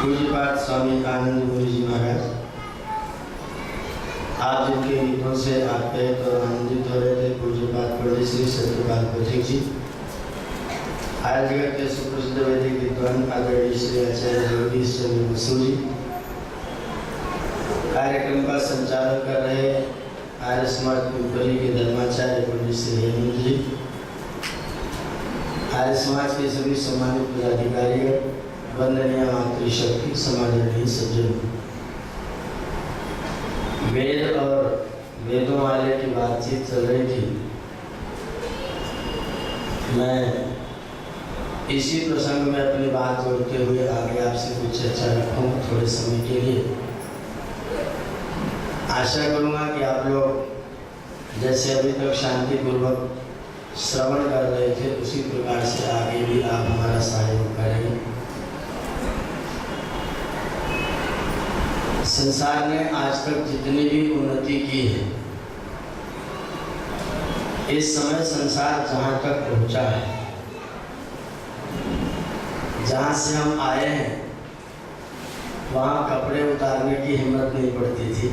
पूज्यपाद स्वामी आनंद गुरु जी महाराज आप जिनके गीतों से आप्यायित और आनंदित हो रहे थे, पूज्यपाद पंडित श्री सत्यपाल पथिक जी, आज जगत के सुप्रसिद्ध वैदिक विद्वान आदरणीय श्री आचार्य जगदीश चंद्र बसु जी, कार्यक्रम का संचालन कर रहे आर्य समाज पिंपरी के धर्माचार्य पंडित श्री हेमंत जी, आर्य समाज के सभी सम्मानित पदाधिकारी, वंदनीय मातृशक्ति, समादरणीय सज्जन। वेद और वेदों वाले की बातचीत चल रही थी। मैं इसी प्रसंग में अपनी बात जोड़ते हुए आगे आपसे कुछ चर्चा रखूंगा थोड़े समय के लिए। आशा करूंगा कि आप लोग जैसे अभी तक शांतिपूर्वक श्रवण कर रहे थे, उसी प्रकार से आगे भी आप हमारा सहयोग करेंगे। संसार ने आज तक जितनी भी उन्नति की है, इस समय संसार जहाँ तक पहुँचा है, जहाँ से हम आए हैं, वहाँ कपड़े उतारने की हिम्मत नहीं पड़ती थी।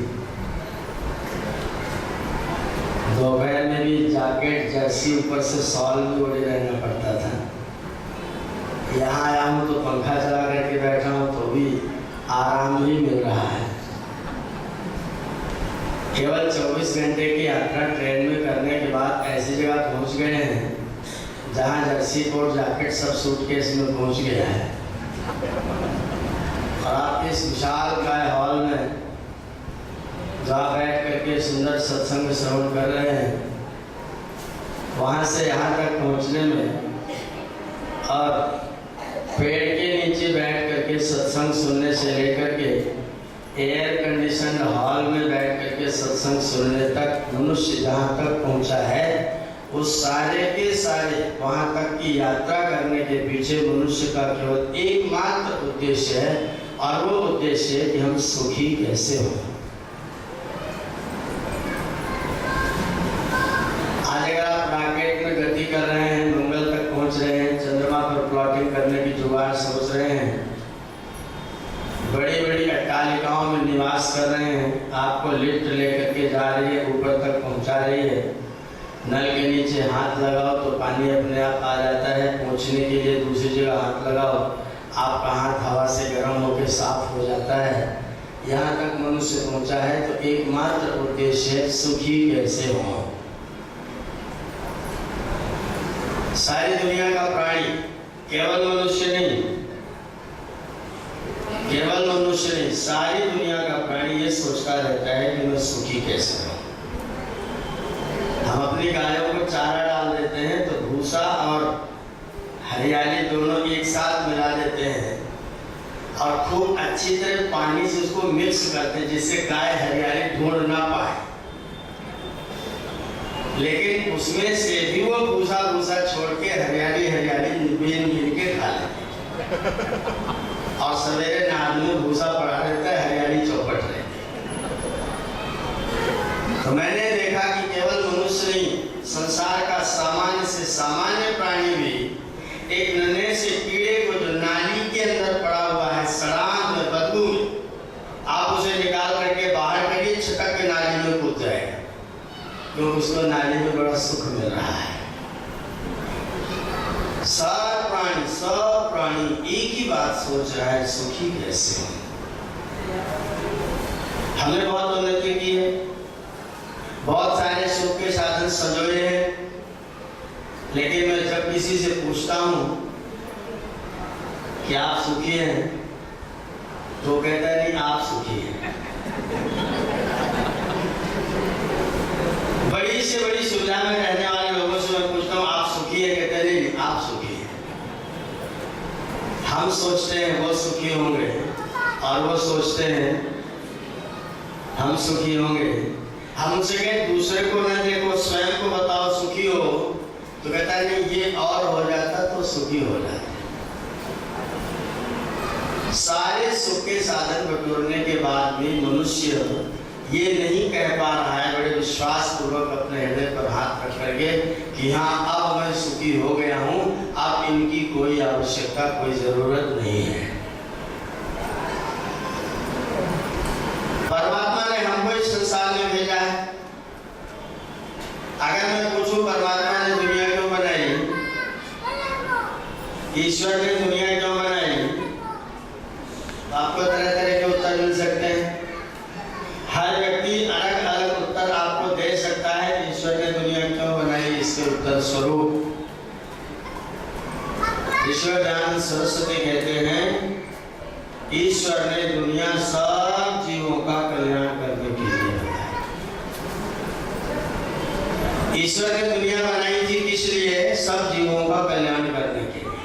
दोपहर में भी जैकेट, जर्सी, ऊपर से शॉल भी ओढ़े रहना पड़ता था। यहाँ आया हूँ तो पंखा चला करके बैठा हूँ तो भी आराम ही मिल रहा है। केवल 24 घंटे की यात्रा ट्रेन में करने के बाद ऐसी जगह पहुँच गए हैं जहाँ जर्सी कोट, जैकेट सब सूटकेस में पहुँच गया है। और आप इस विशाल काय हॉल में जहाँ बैठ करके सुंदर सत्संग श्रवण कर रहे हैं, वहाँ से यहाँ तक पहुँचने में और पेड़ के नीचे बैठ करके सत्संग सुनने से लेकर के एयर कंडीशन हॉल में बैठ करके सत्संग सुनने तक मनुष्य जहाँ तक पहुँचा है, उस सारे के सारे वहाँ तक की यात्रा करने के पीछे मनुष्य का केवल एकमात्र उद्देश्य है, और वो उद्देश्य है कि हम सुखी कैसे हों। आज अगर आप रॉकेट में गति कर रहे हैं, मंगल तक पहुंच रहे हैं, चंद्रमा पर प्लॉटिंग करने की जुगाड़ सोच रहे हैं, बड़ी बड़ी अट्टालिकाओं में निवास कर रहे हैं, आपको लिफ्ट लेकर के जा रही है, ऊपर तक पहुंचा रही है, नल के नीचे हाथ लगाओ तो पानी अपने आप आ जाता है, पहुंचने के लिए दूसरी जगह हाथ लगाओ, आपका हाथ हवा से गर्म होकर साफ हो जाता है। यहाँ तक मनुष्य पहुंचा है तो एकमात्र उद्देश्य है सुखी कैसे हो। सारी दुनिया का प्राणी, केवल मनुष्य नहीं, केवल मनुष्य नहीं, सारी दुनिया का प्राणी ये सोचता रहता है कि मैं सुखी कैसे हूँ। हम अपनी गायों को चारा डाल देते हैं तो भूसा और हरियाली दोनों एक साथ मिला देते हैं और खूब अच्छी तरह पानी से उसको मिक्स करते हैं जिससे गाय हरियाली ढूंढ ना पाए, लेकिन उसमें से भी वो भूसा भूसा छोड़ के हरियाली हरियाली बीन गिन के खा लेते हैं और सवेरे नाद में भूसा पड़ा रहता है, हरियाली चौपट रहती है। तो मैंने देखा कि केवल मनुष्य नहीं, संसार का सामान्य से सामान्य प्राणी भी एक नन्हे से कीड़े को जो नाली के अंदर पड़ा हुआ है, सड़ांध में, बदबू में, आप उसे निकाल करके बाहर करिए, छटक के नाली में कूद जाएगा, क्योंकि उसको नाली में बड़ा सुख मिल रहा है। सब प्राणी एक ही बात सोच रहा है, सुखी कैसे हो। हमने बहुत उन्नति की है, बहुत सारे सुख के साधन संजोए हैं, लेकिन मैं जब किसी से पूछता हूँ कि आप सुखी हैं, तो कहता है नहीं आप सुखी हैं। बड़ी से बड़ी सुविधा में रहने वाले लोगों से मैं पूछता हूँ आप सुखी है, कहते हैं नहीं आप सुखी हैं। हम सोचते हैं वो सुखी होंगे और वो सोचते हैं हम सुखी होंगे। हम उनसे कहें दूसरे को न देखो, स्वयं को बताओ सुखी हो, तो कहता है नहीं ये और हो जाता तो सुखी हो जाता। सारे सुख के साधन बटोरने के बाद भी मनुष्य ये नहीं कह पा रहा है बड़े विश्वास पूर्वक अपने हृदय पर हाथ रख करके कि हाँ अब मैं सुखी हो गया हूँ, अब इनकी कोई आवश्यकता, कोई जरूरत नहीं है। परमात्मा ने हमको इस संसार में भेजा है। अगर मैं पूछूं परमात्मा ने दुनिया क्यों बनाई, ईश्वर ने दुनिया क्यों बनाई, तो आपको तरह तरह के उत्तर मिल सकते हैं। हर व्यक्ति अलग अलग उत्तर आपको दे सकता है। ईश्वर ने दुनिया क्यों बनाई, इसके उत्तर स्वरूप ईश्वर दयानंद सरस्वती कहते हैं ईश्वर ने दुनिया सब जीवों का कल्याण करने के लिए बनाई। ईश्वर ने दुनिया बनाई थी किस लिए, सब जीवों का कल्याण करने के लिए।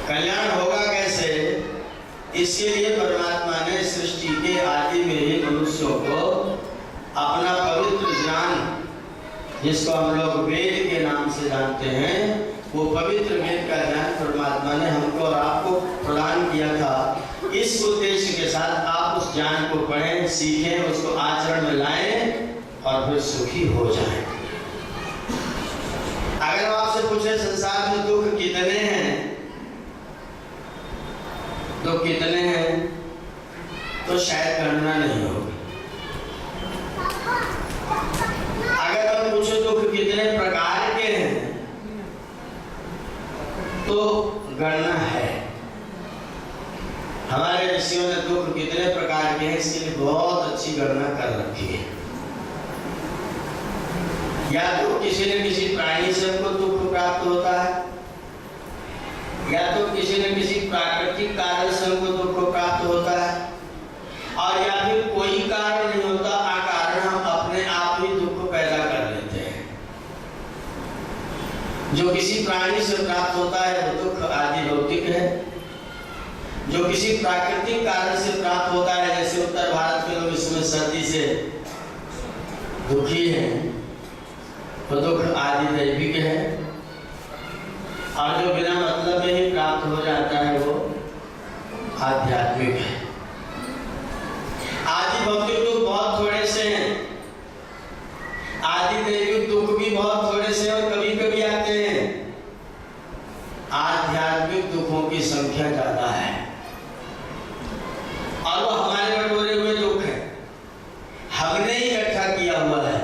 कल्याण होगा कैसे, इसके लिए परमात्मा ने सृष्टि के आदि में ही मनुष्यों को अपना पवित्र ज्ञान, जिसको हम लोग वेद के नाम से जानते हैं, वो पवित्र वेद का ज्ञान परमात्मा ने हमको और आपको प्रदान किया था। इस उद्देश्य के साथ आप उस ज्ञान को पढ़ें, सीखें, उसको आचरण में लाएं और फिर सुखी हो जाएं। अगर आपसे पूछे संसार में दुख कितने हैं, दुख कितने हैं, तो शायद गणना नहीं होगी। अगर हम पूछे दुख कितने प्रकार के हैं, तो गणना है। हमारे ऋषियों ने दुख कितने प्रकार के हैं इसके लिए बहुत अच्छी गणना कर रखी है। या तो किसी न किसी प्राणी से हमको दुख प्राप्त होता है, या तो किसी न किसी प्राकृतिक कारण से हमको दुख प्राप्त होता है, और या फिर कोई कारण नहीं होता, अकारण हम अपने आप ही दुख पैदा कर लेते हैं। जो किसी किसी प्राणी से प्राप्त होता है वो दुख आदि भौतिक है। जो किसी प्राकृतिक कारण से प्राप्त होता है, जैसे उत्तर भारत के लोग इसमें सर्दी से दुखी हैं, वो दुख आदि दैविक है। और जो बिना मतलब में ही प्राप्त हो जाता है वो आध्यात्मिक है। आदि भौतिक दुख बहुत थोड़े से हैं, आदि दैविक दुख भी बहुत थोड़े से और कभी कभी आते हैं। आध्यात्मिक दुखों की संख्या ज्यादा है और वो हमारे बटोरे हुए दुख है, हमने ही इकट्ठा किया हुआ है।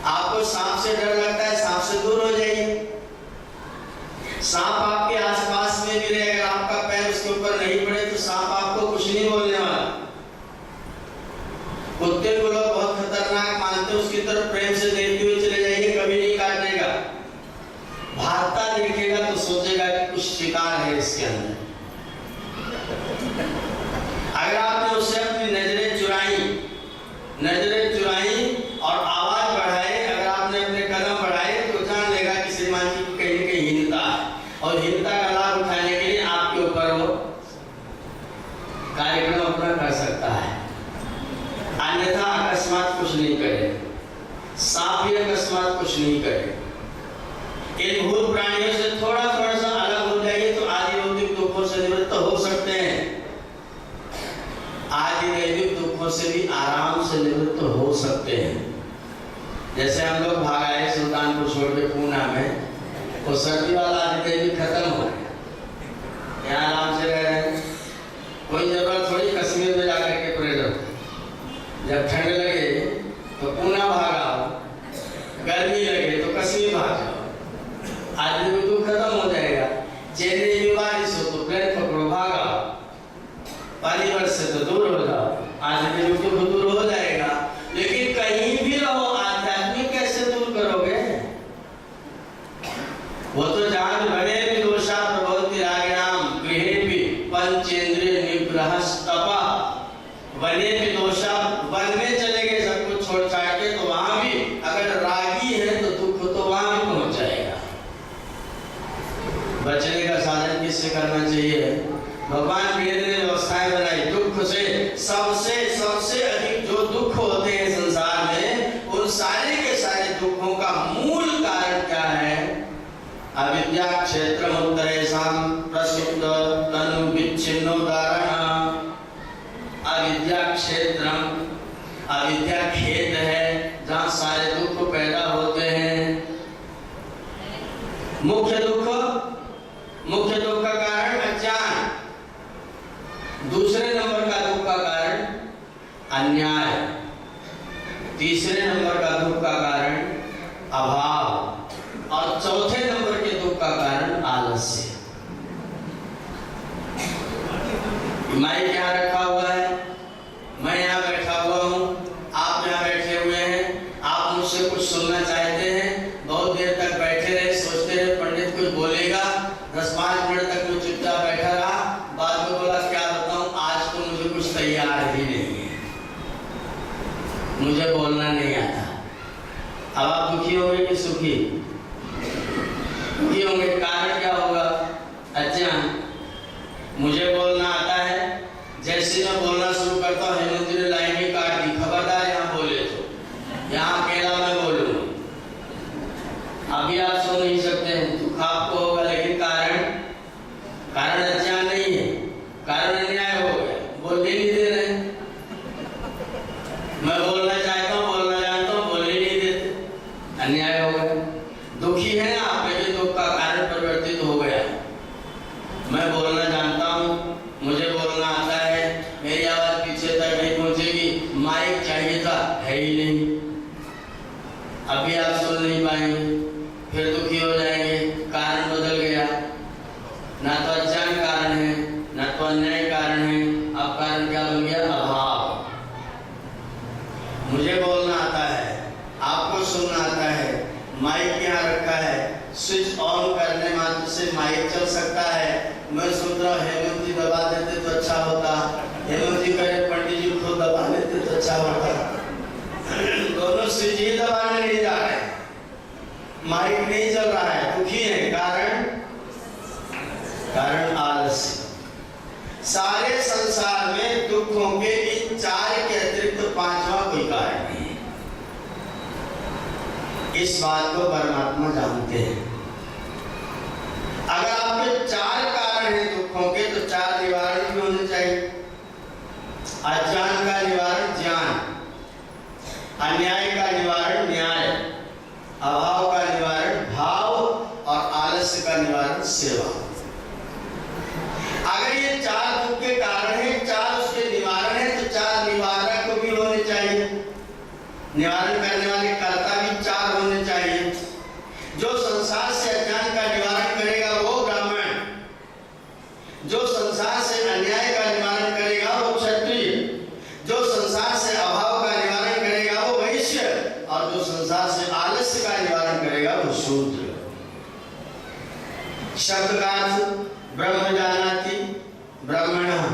आपको सांप से डर लगता है, सांप से दूर हो जाइए। सांप आपके आसपास में भी रहे, अगर आपका पैर उसके ऊपर नहीं पड़े तो सांप आपको कुछ नहीं बोलने वाला। कुत्ते को लोग बहुत खतरनाक मानते हैं, उसकी तरफ प्रेम से देखते हुए चले जाइए, कभी नहीं काटेगा। भागता देखेगा तो सोचेगा कि कुछ शिकार है इसके अंदर। अगर आपने उससे अपनी नजरें चुराई और आवाज बढ़ाई, अगर आपने अपने कदम बढ़ाए तो जान लेगा कि श्रीमान जी की कहीं न कहीं हीनता है, और हीनता का लाभ उठाने के लिए आपके ऊपर वो कार्यक्रम अपना कर सकता है। अन्यथा अकस्मात कुछ नहीं करे, सांप भी अकस्मात कुछ नहीं करे। इन भूत प्राणियों से थोड़ा सा अलग हो जाइए तो आदि भौतिक दुखों से निवृत्त हो सकते हैं। आदि दैविक दुखों से भी आराम से निवृत्त हो सकते हैं। जैसे हम लोग भाग आए सुल्तानपुर छोड़ के पूना में, वो सर्दी वाला आदि दैविक खत्म हो गया, यहाँ आराम से रह रहे हैं। कोई जरूरत थोड़ी कश्मीर में जाकर के पड़े रहो। जब ठंड लगे तो पूना भागा, गर्मी लगे तो कश्मीर भाग जाओ, आदि दैविक दुख खत्म हो जाएगा। चेन्नई में बारिश हो तो प्लेन पकड़ो भागा, पानी से तो दूर हो जाओ, आदि दैविक दुख दूर हो जाएगा। लेकिन कहीं भी रहो, आध्यात्मिक कैसे दूर करोगे? वो तो जहां बने भी दोषा प्रभवति रागिणाम गृहे भी पंचेंद्रिय निग्रहस्तपा। बने भी दोषा, वन में चले गए सब कुछ छोड़ छाड़ के, तो वहां भी अगर रागी है तो दुख तो वहां भी पहुंच जाएगा। बचने का साधन किससे करना चाहिए? भगवान वेद ने व्यवस्थाएं बनाई। दुख से सबसे अधिक जो दुख होते हैं संसार में, उन सारे के सारे दुखों का मूल कारण क्या है? अविद्या क्षेत्रम उत्तरेषां प्रसुप्त तनु विच्छिन्नोदाहरणः। अविद्या क्षेत्रम, अविद्या खेत है जहाँ सारे दुख पैदा होते हैं। मुख्य दुख का कारण अज्ञान, दूसरे नंबर का दुख का कारण अन्याय, तीसरे नंबर का दुख का कारण अभाव, और चौथे नंबर के दुख का कारण आलस्य। माइक यहाँ रखा हुआ है, मैं यहाँ बैठा हुआ हूँ, आप यहाँ बैठे हुए हैं, आप मुझसे कुछ सुनना चाहते हैं, बहुत देर तक बैठे रहे, सोचते रहे पंडित कुछ बोलेगा, 10-5 मिनट तक मैं चुपचाप बैठा रहा, बाद में बोला क्या बताऊं, आज तो मुझे कुछ तैयार ही नहीं है, मुझे बोलना नहीं आता। अब आप दुखी होंगे कि सुखी? दुखी होंगे। कारण क्या होगा? अज्ञान। मुझे बोलना आता है, जैसे मैं बोलना शुरू करता हूँ हेमंत जी ने लाइन ही काट दी, खबरदार यहाँ बोले तो, यहाँ अकेला मैं बोलूँ। अभी आप सो नहीं सकते, दुख आपको होगा, लेकिन कारण अज्ञान नहीं है, कारण अन्याय हो गया, बोलने नहीं दे रहे। मैं बोलना चाहता हूँ, बोलना जानता हूँ, बोलने नहीं देते, अन्याय हो गया। दुखी है ना आप, लेकिन दुख का कारण परिवर्तित हो गया। मैं बोलना जानता हूँ, मुझे बोलना आता है, मेरी आवाज पीछे तक नहीं पहुंचेगी, माइक चाहिए था, है ही नहीं, अभी आप सुन नहीं पाएंगे, फिर दुखी हो जाएंगे, कारण बदल गया। ना तो अज्ञान कारण है, ना तो अन्याय कारण है, अब कारण क्या बन गया? अभाव। मुझे बोलना आता है, आपको सुनना आता है, माइक यहाँ रखा है, स्विच ऑन करने मात्र से माइक चल सकता है। मैं सोच रहा हूँ हेमंत जी दबा देते तो अच्छा होता, हेमंत जी कहे पंडित जी खुद दबा देते तो अच्छा होता। दोनों स्विच ही दबाने नहीं जा रहे, माइक नहीं चल रहा है, दुखी है। कारण आलस्य। सारे संसार में दुखों के इन 4 के अतिरिक्त 5वां कोई कारण नहीं है। इस बात को परमात्मा जानते हैं। अगर आपके 4 कारण हैं दुखों के, तो 4 निवारण भी होने चाहिए। अज्ञान का निवारण ज्ञान, अन्याय का निवारण न्याय, अभाव का निवारण भाव और आलस्य का निवारण सेवा। अगर ये 4 दुख के कारण हैं, 4 उसके निवारण हैं, तो 4 निवारक भी होने चाहिए। निवारण करने वाले कर्ता भी 4 होने चाहिए। जो संसार से अज्ञान का निवारण करेगा वो ब्राह्मण, जो संसार से अन्याय का निवारण करेगा वो क्षत्रिय, जो संसार से अभाव का निवारण करेगा वो वैश्य, और जो संसार से आलस्य का निवारण करेगा वो शूद्र। शब्द का अर्थ ब्रह्म जानाति ब्राह्मणः।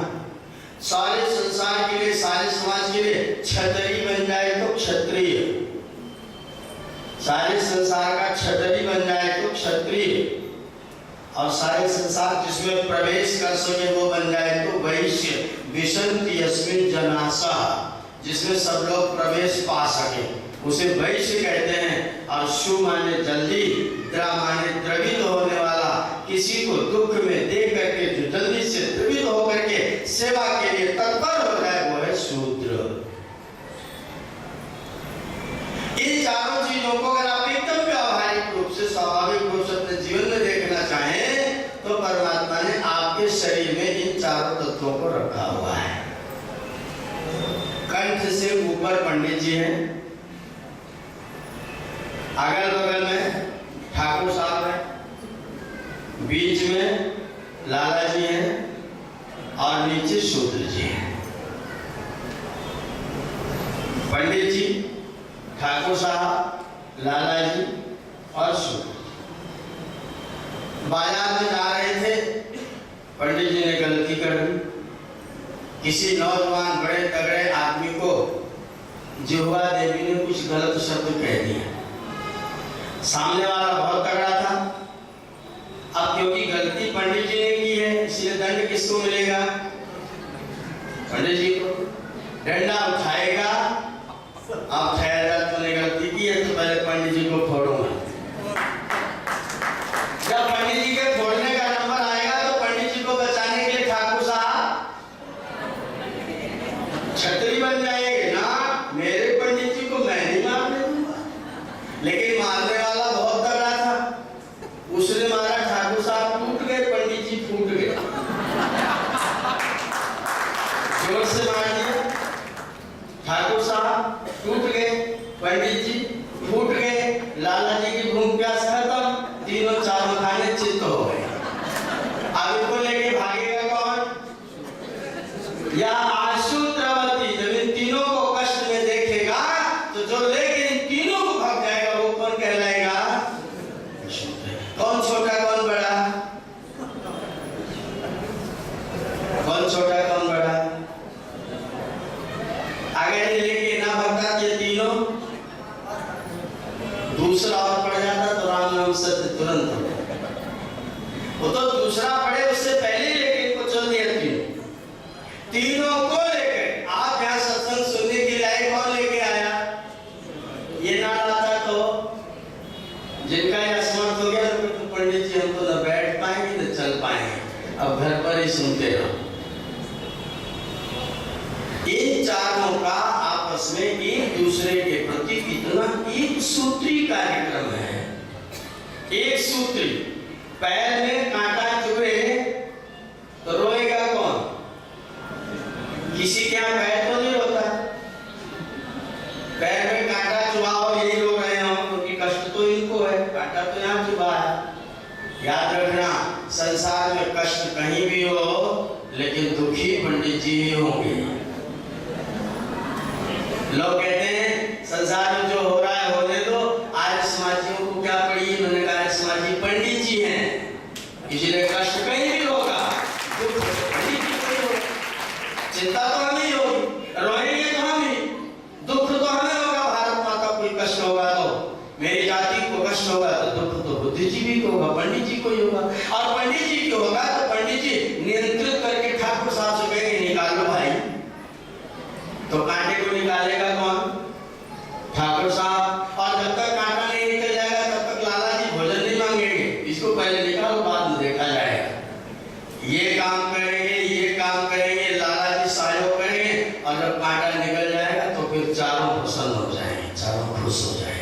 सारे संसार के लिए, सारे समाज के लिए क्षत्रिय बन जाए तो क्षत्रिय, सारे संसार का क्षत्रिय बन जाए तो क्षत्रिय, और सारे संसार जिसमें प्रवेश कर सके वो बन जाए तो वैश्य। विशन्ति यस्मिन् जनासः, जिसमें सब लोग प्रवेश पा सके उसे वैश्य कहते हैं। और शु माने जल्दी, द्रा माने द्रवित होने वाला, किसी को दुख में देख करके जो जल्दी से द्रवित होकर के सेवा के लिए तत्पर हो जाए वो है शूद्र। इन चारों चीजों को अगर आप एकदम व्यावहारिक रूप से, स्वाभाविक रूप से अपने जीवन में देखना चाहें, तो परमात्मा ने आपके शरीर में इन चारों तत्वों को रखा हुआ है। कंठ से ऊपर पंडित जी हैं, अगल बगल में ठाकुर साहब हैं, बीच में लाला जी हैं और नीचे शूद्र जी हैं। पंडित जी, ठाकुर साहब, लाला जी और शूद्र। बाजार में जा रहे थे, पंडित जी ने गलती कर दी। किसी नौजवान बड़े तगड़े आदमी को जिह्वा देवी ने कुछ गलत शब्द कह दिया। सामने वाला बहुत तगड़ा था। अब क्योंकि गलती पंडित जी ने की है, इसलिए दंड किसको मिलेगा? पंडित जी को। डंडा उठाएगा, अब ठहरा, तूने गलती की है तो पहले पंडित जी को फोड़ूंगा। जब पंडित जी के फोड़ने का नंबर आएगा तो पंडित जी को बचाने के लिए ठाकुर साहब छतरी बन जाएंगे ना, मेरे पंडित जी को मैं नहीं मारने दूंगा। लेकिन मारने वाला बहुत तगड़ा था, उसने मारा, ठाकुर साहब टूट गए, पंडित जी फूट गए। जोर से मार दिया, ठाकुर साहब टूट गए, पंडित जी फूट गए, लाला जी की भूख प्यास खत्म, तीनों चारों खाने चित्त हो गए। अब इनको लेके भागेगा कौन? या आशुद्रवती, जब इन तीनों को कष्ट में देखेगा तो जो लेके इन तीनों को भाग जाएगा वो कौन कहलाएगा? कौन छोटा कौन बड़ा? कौन छोटा कौन बड़ा? अगर ये लेके ना भगता ये तीनों, दूसरा और पड़ जाता तो राम नाम सत्य तुरंत हो जाता। वो तो दूसरा पड़े उससे पहले लेके इनको चल दिया तीनों को लेकर। आप यहाँ सत्संग सुनने के लिए कौन लेके आया? ये ना लाता तो जिनका ये असमर्थ हो गया तो पंडित जी हम तो न बैठ पाएंगे न चल पाएंगे, अब घर पर ही सुनते रहो। इन चारों का आपस में एक दूसरे के प्रति इतना एक सूत्री कार्यक्रम है। एक सूत्री, पैर में कांटा चुभे तो रोएगा कौन? किसी के यहाँ पैर तो नहीं रोता। पैर में कांटा चुभाओ, यही रो रहे हो क्योंकि कष्ट तो इनको है, कांटा तो यहाँ चुभा है। याद रखना, संसार में कष्ट कहीं भी हो लेकिन दुखी पंडित जी ही होंगे। लोग कहते हैं संसार में जो हो रहा है होने दो, आर्य समाजियों को क्या पड़ी? मैंने कहा आर्य समाजी पंडित जी हैं, इसलिए कष्ट कहीं भी होगा, दुख पंडित जी को होगा। चिंता तो हमें ही होगी, रोएंगे तो हम ही, दुख तो हमें होगा। भारत माता को कष्ट होगा तो, मेरी जाति को कष्ट होगा तो को ही होगा। और पंडित जी की होगा तो पंडित जी नियंत्रित करके ठाकुर साहब से कहेंगे निकालो भाई, तो कांटे को निकालेगा कौन? ठाकुर साहब। और जब तक कांटा नहीं निकल जाएगा तब तक लाला जी भोजन नहीं मांगेंगे, इसको पहले निकालो बाद में देखा जाएगा। ये काम करेंगे, ये काम करेंगे, लाला जी सहयोग करेंगे, और जब कांटा निकल जाएगा तो फिर चारों प्रसन्न हो जाएंगे, चारों खुश हो जाएंगे।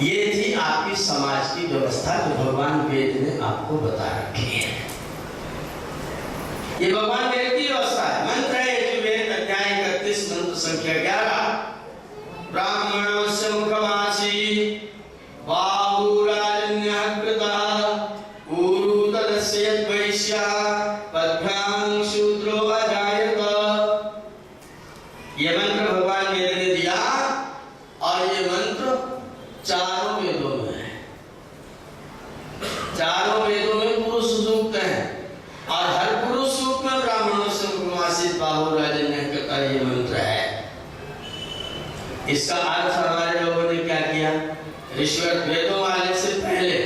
ये थी आपकी समाज की व्यवस्था जो भगवान वेद ने आपको बता रखी है। ये भगवान वेद की व्यवस्था है। मंत्र है यजुर्वेद अध्याय 31 मंत्र संख्या 11। ब्राह्मणस्य मुखमासी बाहुराजन्यः कृतः उरुतरस्य यद्वैश्यः पद्भ्यां शूद्रो अजायत। ये मंत्र भगवान वेद ने दिया, और ये मंत्र चारों वेदों में है। चारों वेदों में पुरुष सूक्त है, और हर पुरुष सूक्त में ब्राह्मणों से मुखमासी बाहुराजन्यः कृतः ये मंत्र है। इसका अर्थ हमारे लोगों ने क्या किया? ऋषिवत वेदों वाले से पहले,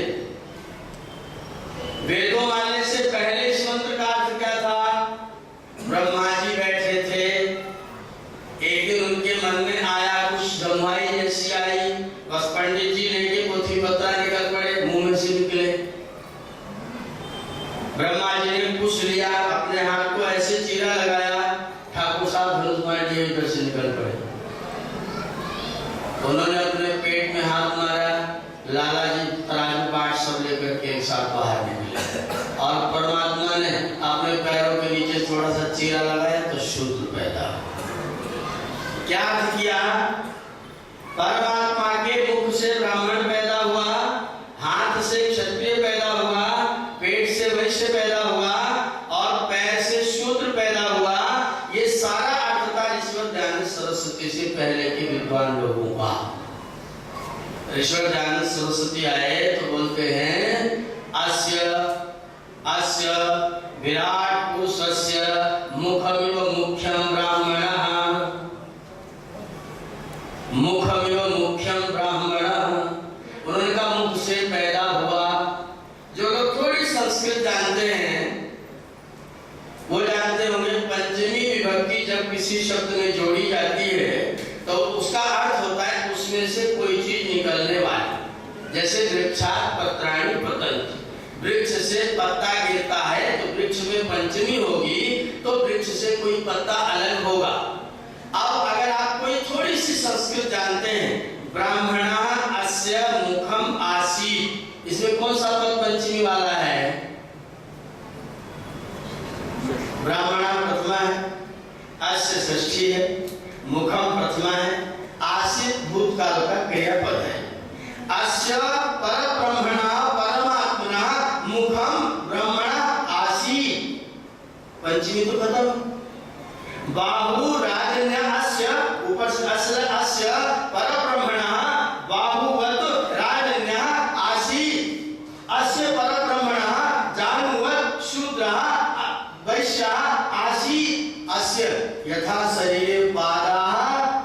वेदों वाले से पहले इस मंत्र का अर्थ क्या था? ब्रह्मा जी बैठे थे, एक दिन उनके मन में आया, कुछ जमुआई जैसी आई, बस पंडित जी लेके पोथी पत्रा निकल पड़े, मुंह में से निकले। ब्रह्मा जी ने पूछ लिया, अपने हाथ को ऐसे चीरा लगाया, ठाकुर साहब धनुष मार लिए, इधर से निकल पड़े। उन्होंने अपने पेट में हाथ मारा, लाला जी तराजू बाट सब लेकर के एक साथ बाहर निकले, और परमात्मा ने अपने पैरों के नीचे थोड़ा सा चीरा लगाया तो शूद्र पैदा हुआ। क्या किया? परमात्मा के मुख से ब्राह्मण पैदा हुआ, हाथ से क्षत्रिय पैदा हुआ, पेट से वैश्य पैदा हुआ, और पैर से शूद्र पैदा हुआ। ये सारा अर्थ था ऋषिवत दयानंद सरस्वती से पहले के विद्वान लोगों का। ऋषिवत दयानंद सरस्वती आए तो बोलते हैं अस्य अस्य विराट पुरुषस्य मुखमिव मुख्यम ब्राह्मणः, मुखमिव मुख्यम ब्राह्मणः। उन्होंने कहा मुख से पैदा हुआ। जो लोग थोड़ी संस्कृत जानते हैं वो जानते होंगे पंचमी विभक्ति जब किसी शब्द में जोड़ी जाती है तो उसका अर्थ होता है उसमें से कोई चीज निकलने वाली। जैसे वृक्षात् पत्राणि पतन्ति, वृक्ष से पत्ता गिरता है तो वृक्ष में पंचमी होगी तो वृक्ष से कोई पत्ता अलग होगा। अब अगर आप कोई थोड़ी सी संस्कृत जानते हैं, ब्राह्मणः अस्य मुखम आसीत्, इसमें कौन सा पद पंचमी वाला है? ब्राह्मणः प्रथमा है, अस्य षष्ठी है, मुखम प्रथमा है, आसीत् भूतकाल का क्रियापद है। अस्य परब्रह्मणः परमात्मनः मुखम ब्रह्मणः आसीत्, पंचमी तो खत्म। बाहु राजन्यः अस्य, ऊपर से अस्य परब्रह्मणः बाहुवत् राजन्यः आसीत्, अस्य परब्रह्मणः जानुवत् शूद्रः वैश्यः आसीत्, अस्य यथा शरीरे पादाः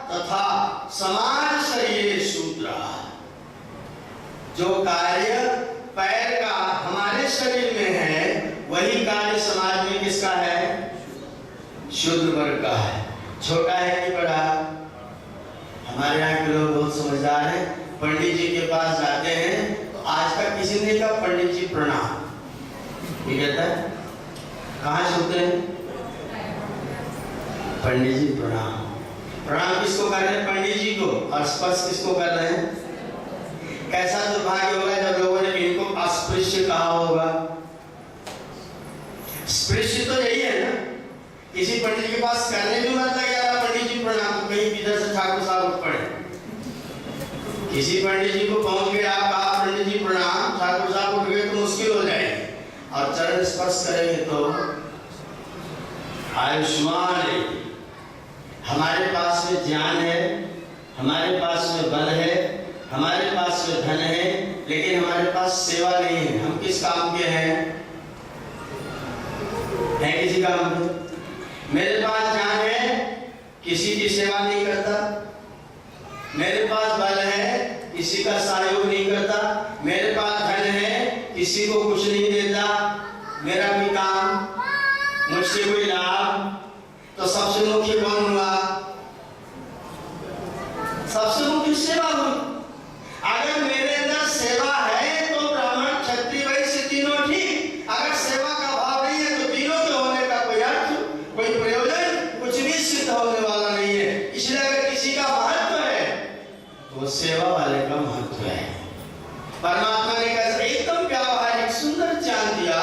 तथा समान शरीरे शूद्रः। जो कार्य पैर का हमारे शरीर में है वही कार्य समाज में किसका है? शूद्र वर्ग का है। छोटा है कि बड़ा? हमारे यहाँ के लोग बहुत समझदार हैं, पंडित जी के पास जाते हैं तो आज तक किसी ने कहा पंडित जी प्रणाम, ये कहता है कहाँ सुनते हैं? पंडित जी प्रणाम। प्रणाम किसको कर रहे हैं? पंडित जी को। और स्पर्श किसको कर रहे हैं? कैसा दुर्भाग्य होगा जब लोगों ने इनको अस्पृश्य कहा होगा। स्पृश्य तो यही है ना, किसी पंडित के पास करने भी मत लगे यार पंडित जी प्रणाम, तो कहीं इधर से ठाकुर साहब उठ पड़े। किसी पंडित जी को पहुंच गए, आप कहा पंडित जी प्रणाम, ठाकुर साहब उठ गए तो मुश्किल हो जाएगी। और चरण स्पर्श करेंगे तो आयुष्मान है। हमारे पास में ज्ञान है, हमारे पास में बल है, हमारे पास में धन है, लेकिन हमारे पास सेवा नहीं है। हम किस काम के हैं? किसी काम के? मेरे पास ज्ञान है, किसी की सेवा नहीं करता। मेरे पास बल है, किसी का सहयोग नहीं करता। मेरे पास धन है, किसी को कुछ नहीं देता, मेरा भी काम, मुझसे कोई लाभ, तो सबसे मुख्य कौन हुआ? सबसे मुख्य सेवा हुई। अगर मेरे अंदर सेवा है तो ब्राह्मण क्षत्रिय वैश्य तीनों ठीक। अगर सेवा का भाव नहीं है तो तीनों के होने का कोई अर्थ, कोई प्रयोजन, कुछ भी सिद्ध होने वाला नहीं है। इसलिए अगर किसी का महत्व है तो वो सेवा वाले का महत्व है। परमात्मा ने कैसे एकदम व्यावहारिक सुंदर ज्ञान दिया,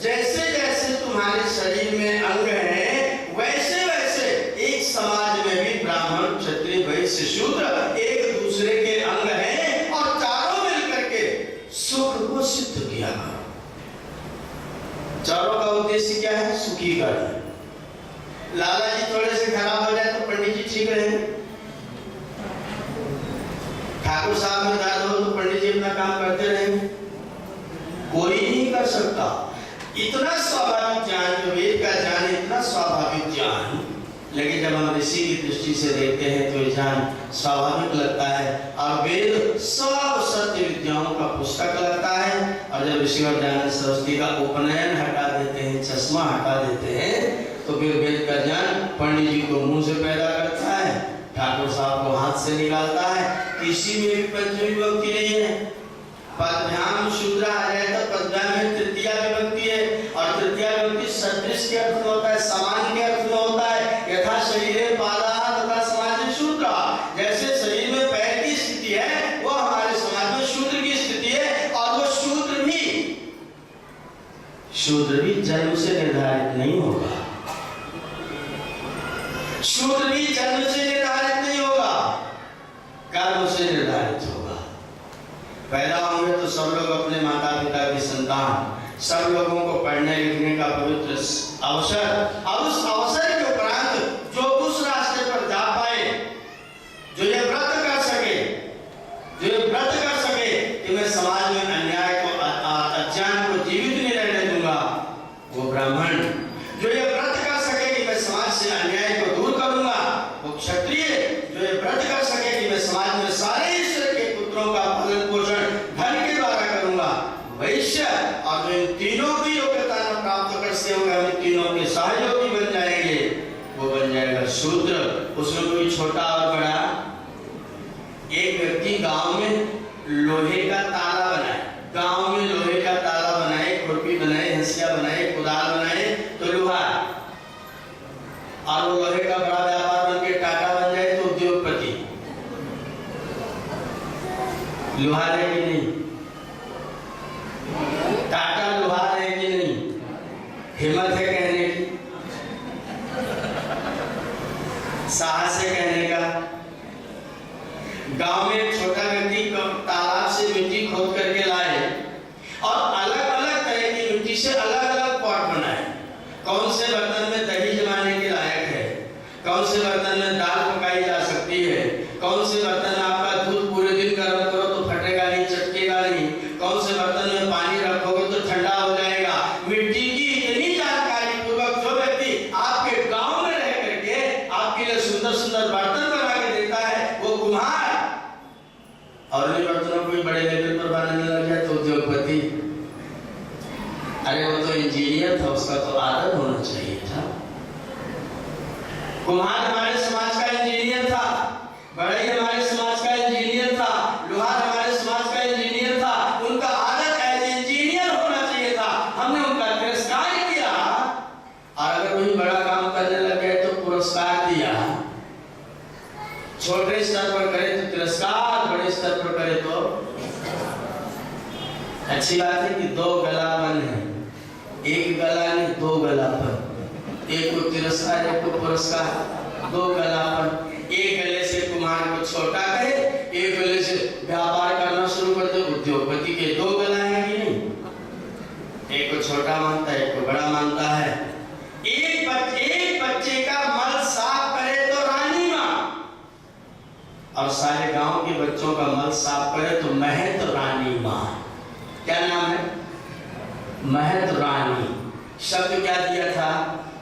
जैसे जैसे तुम्हारे शरीर में अंग है वैसे वैसे एक समाज में भी ब्राह्मण क्षत्रिय वैश्य शूद्र एक दूसरे के अंग हैं और चारों मिलकर के सुख को सिद्ध किया करो। चारों का उद्देश्य क्या है? सुखी करना। लाला जी थोड़े से खराब हो जाए तो पंडित जी ठीक रहेंगे, ठाकुर साहब में दर्द हो तो पंडित जी अपना काम करते रहेंगे। कोई नहीं कर सकता। इतना स्वाभाविक ज्ञान, जो वेद का ज्ञान, इतना स्वाभाविक ज्ञान, लेकिन जब हम ऋषि की दृष्टि से देखते हैं तो ये ज्ञान स्वाभाविक लगता है और वेद सब सत्य विद्याओं का पुस्तक लगता है। और जब ऋषि और ज्ञान सरस्वती का उपनयन हटा देते हैं, चश्मा हटा देते हैं, तो फिर वेद का ज्ञान पंडित जी को मुंह से पैदा करता है, ठाकुर साहब को हाथ से निकालता है। किसी में भी पंचमी विभक्ति नहीं है। पदभ्याम शूद्र आ जाए तो पदभ्याम में तृतीया विभक्ति है और तृतीया विभक्ति सदृश के अर्थ में होता है, समान के अर्थ में होता है। यथा शरीरे पादाः तथा समाजे शूद्र। जैसे शरीर में पैर की स्थिति है वो हमारे समाज में शूद्र की स्थिति है। और वो शूद्र भी जन्म से निर्धारित नहीं होगा। शूद्र भी जन्म से निर्धारित नहीं होगा, कर्म से निर्धारित होगा। पैदा होंगे तो सब लोग अपने माता पिता की संतान, सब लोगों को पढ़ने लिखने का पवित्र अवसर, और उस अवसर के उपरांत जो उस रास्ते पर जा पाए, जो ये व्रत कर सके, कि मैं समाज में अन्याय को, अज्ञान को जीवित नहीं रहने दूंगा, वो ब्राह्मण। जो ये व्रत कर सके कि मैं समाज से अन्याय को दूर करूंगा, वो क्षत्रिय। जो ये व्रत कर सके कि मैं समाज में सारे ईश्वर के पुत्रों का पालन पोषण धन के द्वारा करूंगा, वैश्य। और जो इन तीनों की योग्यता न प्राप्त कर सकेगा, हम तीनों के सहयोगी बन जाएंगे, वो बन जाएगा शूद्र। उसमें कोई छोटा और बड़ा। एक व्यक्ति गांव में लोहे का ताला बनाए, गांव में लोहे का ताला बनाए, खुरपी बनाए, हंसिया बनाए, कुदाल बनाए, तो लोहार। और वो लोहे का बड़ा व्यापार बन के टाटा बन जाए तो उद्योगपति। लोहार है कि नहीं? टाटा लोहार है कि नहीं? हिम्मत है कहने की, साहस है कहने का। गांव में एक छोटा व्यक्ति तालाब से मिट्टी खोद करके लाए और अलग अलग तरह की मिट्टी से अलग अलग पॉट बनाए। कौन से बर्तन में दही जमाने के लायक है, कौन से बर्तन में दाल पकाई जा सकती है, कौन से बर्तन में आपका दूध पूरे दिन गर्म करो तो फटेगा नहीं, चटकेगा नहीं, कौन से बर्तन में पानी रखोगे तो ठंडा हो जाएगा। मिट्टी की इतनी जानकारी पूर्वक जो व्यक्ति आपके गांव में रह करके आपके लिए सुंदर सुंदर बर्तन बना के देता है, वो कुम्हार। और इन बर्तनों को बड़े लेवल पर बनाने लग जाए तो उद्योगपति। अरे वो तो इंजीनियर था, उसका तो आदर होना चाहिए था। कुम्हार हमारे समाज का इंजीनियर था, बढ़ई हमारे समाज का इंजीनियर था, लोहार हमारे समाज का इंजीनियर था। उनका आदर एज इंजीनियर होना चाहिए था, हमने उनका तिरस्कार किया। और अगर कोई बड़ा काम करने लग गए तो पुरस्कार दिया। छोटे स्तर पर करे तो तिरस्कार, बड़े स्तर पर करे तो अच्छी बात है कि दो गलापन है, एक गला नहीं दो गलापन, एक को तिरस्कार एक को पुरस्कार, दो गलापन। एक गले से कुम्हार को छोटा कहे, एक गले से व्यापार करना शुरू कर दे। उद्योगपति के दो गला है कि नहीं? एक को छोटा मानता है, एक को बड़ा मानता है। एक बच्चे का मल साफ करे तो रानी मां, और सारे गांव के बच्चों का मल साफ करे तो महत रानी मां। क्या नाम है? महत रानी। शब्द क्या दिया था?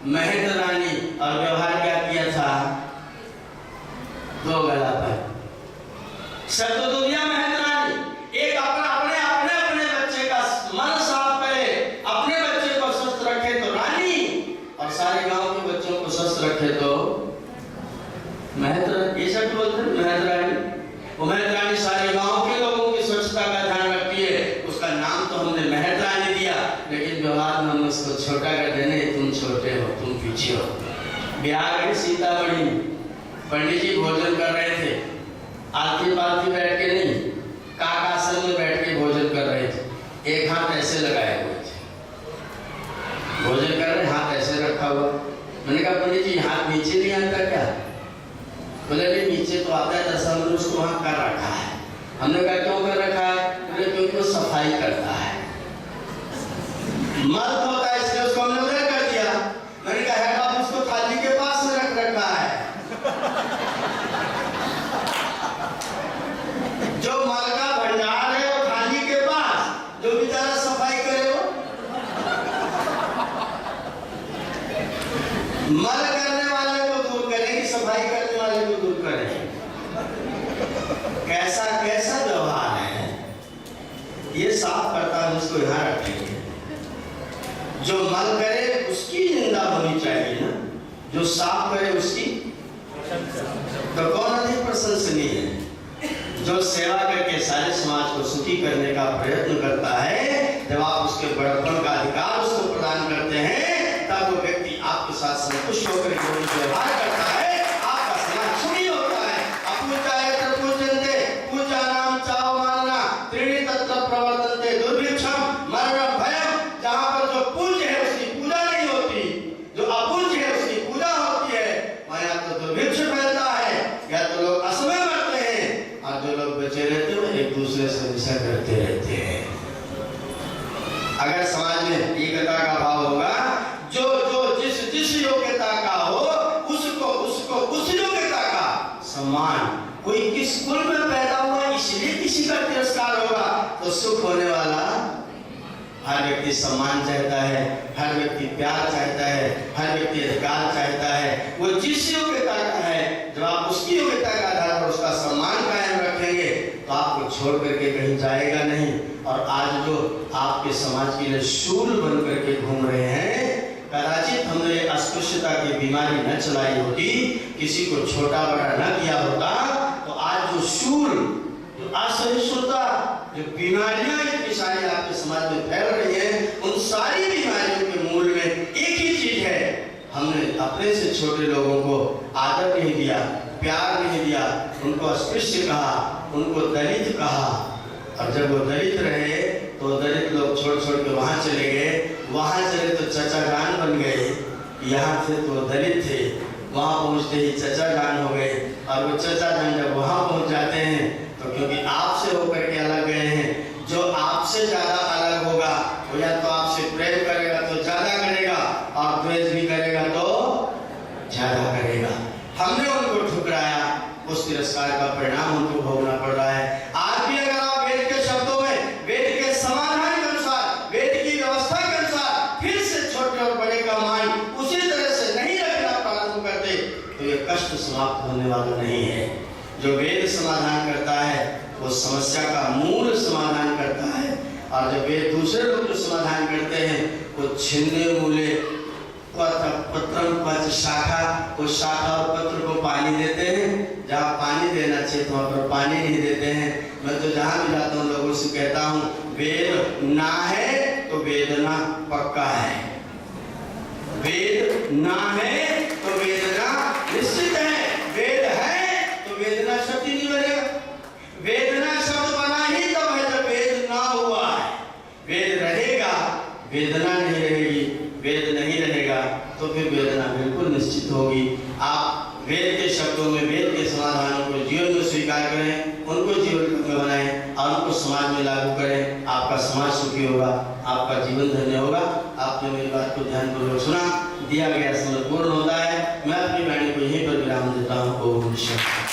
महत रानी। और व्यवहार क्या किया था? दो गला पर। शब्द तो दिया महत रानी। एक अपने बच्चे का मन स्वस्थ रखे तो महत ये सब बोलते हैं महत रानी। वो महत रानी सारे गांव के लोगों की स्वच्छता का ध्यान रखती है। उसका नाम तो हमने महत रानी दिया, लेकिन व्यवहार में हम उसको छोटा कर देने, तुम छोटे हो, तुम पीछे हो। बिहार के सीतामढ़ी पंडित जी भोजन कर रहे थे, आलती पालती बैठ के नहीं, काकासन में बैठ के भोजन कर रहे थे। एक हाथ ऐसे लगाए हुए थे, भोजन कर रहे, हाथ ऐसे रखा हुआ। मैंने कहा पंडित जी हाथ नीचे नहीं आता क्या? बोले नहीं नीचे तो आता है, दरअसल हमने उसको वहाँ कर रखा है। हमने कहा क्यों कर रखा है? बोले क्योंकि वो सफाई करता है, मर्द होता है, इसलिए उसको हमने उधर कर दिया। मैंने कहा है आप उसको थाली के पास में रख रखा है। जो मल का भंडार है वो थाली के पास, जो बेचारा सफाई करे वो मल करने वाले को दूर करेगी, सफाई करने वाले को दूर करेगी। कैसा कैसा व्यवहार है ये, साफ करता है उसको यहाँ रखेंगे। जो मल करे उसकी निंदा होनी चाहिए ना, जो साफ करे उसकी तो कौन अधिक प्रशंसनीय है? जो सेवा करके सारे समाज को सुखी करने का प्रयत्न करता है, जब आप उसके बड़प्पन का अधिकार उसको प्रदान करते हैं, तब वो व्यक्ति आपके साथ संतुष्ट होकर व्यवहार करता है, आपका समाज सुखी होता है। अपूजा यत्र पूज्यन्ते पूजानां चावमानना त्रीणि तत्र प्रवर्तन्ते दुर्भिक्षम मरणं भयं। जहाँ पर जो पूज्य है उसकी पूजा नहीं होती, जो अपूज्य है उसकी पूजा होती है, वहाँ या तो दुर्भिक्ष फैलता है या तो लोग असमय मरते हैं, और जो लोग बचे रहते हैं एक दूसरे से हिंसा करते रहते हैं। अगर समाज में एकता का भाव होगा, जो जो जिस योग्यता का हो उसको उस योग्यता का सम्मान। कोई किस कुल में पैदा हुआ इसलिए किसी का तिरस्कार होगा तो सुख होने वाला। हर व्यक्ति सम्मान चाहता है, हर व्यक्ति प्यार चाहता है, हर व्यक्ति अधिकार चाहता है। वो जिस योग्यता का है, जब आप उसकी योग्यता के आधार पर उसका सम्मान कायम रखेंगे तो आपको छोड़ करके कहीं जाएगा नहीं। और आज जो आपके समाज के लिए शूल बन करके घूम रहे हैं, कदाचित हमने अस्पृश्यता की बीमारी न चलाई होती, किसी को छोटा बड़ा न किया होता, तो आज जो शूल, जो असहिष्णुता, जो बीमारियां इतनी सारी आपके समाज में फैल रही हैं, उन सारी बीमारियों के मूल में एक ही चीज है, हमने अपने से छोटे लोगों को आदर नहीं दिया, प्यार नहीं दिया, उनको अस्पृश्य कहा, उनको दलित कहा। और जब वो दलित रहे तो दलित लोग छोड़ के वहाँ चले गए, वहाँ चले तो चचा जान बन गए, यहाँ थे तो दलित थे, वहाँ पहुँचते ही चचा जान हो गए। और वो चचा जान जब वहाँ पहुँच जाते हैं तो क्योंकि आपसे होकर के अलग गए हैं, जो आपसे ज़्यादा अलग होगा वो या तो आपसे प्रेम करेगा तो ज़्यादा करेगा, और द्वेष भी करेगा तो ज़्यादा करेगा। हमने उनको ठुकराया, उस तिरस्कार का परिणाम उनको भोगना पड़ रहा है। आज भी अगर आप वेद के शब्दों में, वेद के समाधान के अनुसार, वेद की व्यवस्था के अनुसार फिर से छोटे और बड़े का मान उसी तरह से नहीं रखना प्रारंभ करते तो ये कष्ट समाप्त होने वाला नहीं है। जो वेद समाधान करता है वो समस्या का मूल समाधान करता है, और जब वेद दूसरे लोग जो समाधान करते हैं वो छिन्ने मूले पत्रम पच शाखा, उस शाखा और पत्र को पानी देते हैं, जहाँ पानी देना चाहिए तो वहाँ पर पानी नहीं देते हैं। मैं तो जहाँ भी जाता हूँ लोगों से कहता हूँ वेद ना है तो वेदना पक्का है, वेद ना है तो वेदना निश्चित है, वेद है तो वेदना शब्द ही नहीं बनेगा। वेदना शब्द बना ही तब है जब वेद ना हुआ है। वेद रहेगा, वेदना नहीं रहेगी, वेद नहीं रहेगा तो फिर वेदना बिल्कुल निश्चित होगी। आप वेद के शब्दों में, वेद के समाधानों को जीवन में स्वीकार करें, उनको जीवन में बनाएं और उनको समाज में लागू करें। आपका समाज सुखी होगा, आपका जीवन धन्य होगा। आपने मेरी बात को ध्यानपूर्वक सुना, दिया गया समय पूर्ण होता है। मैं अपनी वाणी को यहीं पर विराम देता हूँ। ओम शांति।